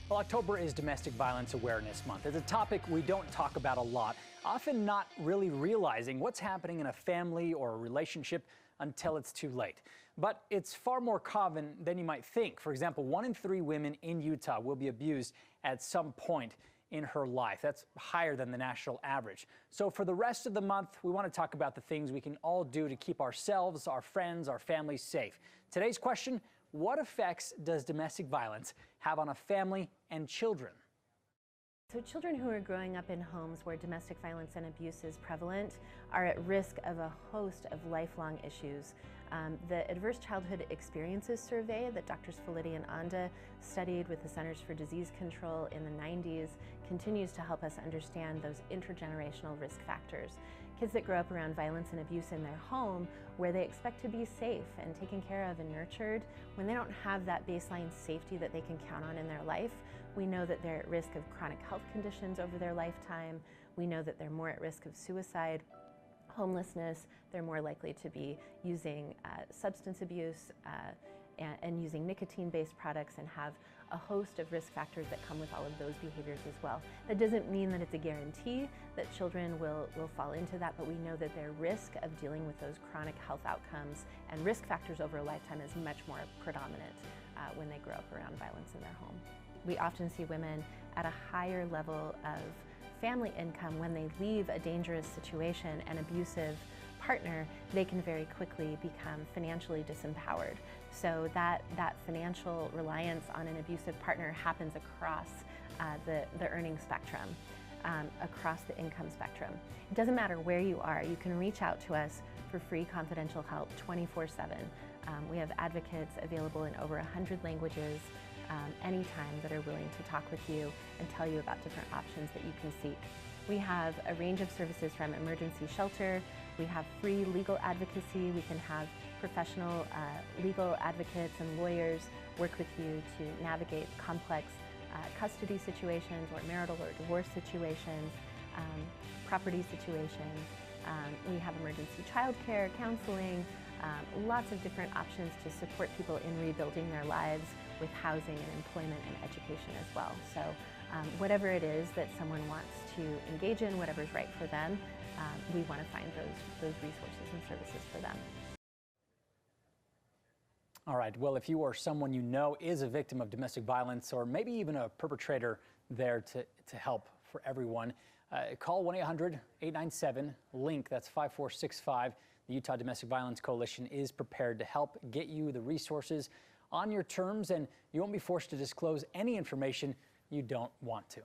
Well, October is Domestic Violence Awareness Month. It's a topic we don't talk about a lot, often not really realizing what's happening in a family or a relationship until it's too late. But it's far more common than you might think. For example, 1 in 3 women in Utah will be abused at some point in her life. That's higher than the national average. So for the rest of the month, we want to talk about the things we can all do to keep ourselves, our friends, our families safe. Today's question: what effects does domestic violence have on a family and children? So children who are growing up in homes where domestic violence and abuse is prevalent are at risk of a host of lifelong issues. The Adverse Childhood Experiences Survey that Drs. Felitti and Anda studied with the Centers for Disease Control in the 90s continues to help us understand those intergenerational risk factors. Kids that grow up around violence and abuse in their home, where they expect to be safe and taken care of and nurtured, when they don't have that baseline safety that they can count on in their life, we know that they're at risk of chronic health conditions over their lifetime. We know that they're more at risk of suicide, homelessness. They're more likely to be using substance abuse and using nicotine-based products, and have a host of risk factors that come with all of those behaviors as well. That doesn't mean that it's a guarantee that children will fall into that, but we know that their risk of dealing with those chronic health outcomes and risk factors over a lifetime is much more predominant when they grow up around violence in their home. We often see women at a higher level of family income when they leave a dangerous situation and abusive partner. They can very quickly become financially disempowered. So that financial reliance on an abusive partner happens across the earning spectrum, across the income spectrum. It doesn't matter where you are. You can reach out to us for free confidential help 24/7. We have advocates available in over 100 languages anytime that are willing to talk with you and tell you about different options that you can seek. We have a range of services from emergency shelter. We have free legal advocacy. We can have professional legal advocates and lawyers work with you to navigate complex custody situations or marital or divorce situations, property situations. We have emergency childcare, counseling, lots of different options to support people in rebuilding their lives with housing and employment and education as well. So whatever it is that someone wants to engage in, whatever's right for them, we want to find those resources and services for them. All right, well, if you or someone you know is a victim of domestic violence, or maybe even a perpetrator there to help for everyone, call 1-800-897-LINK. That's 5465. The Utah Domestic Violence Coalition is prepared to help get you the resources on your terms, and you won't be forced to disclose any information you don't want to.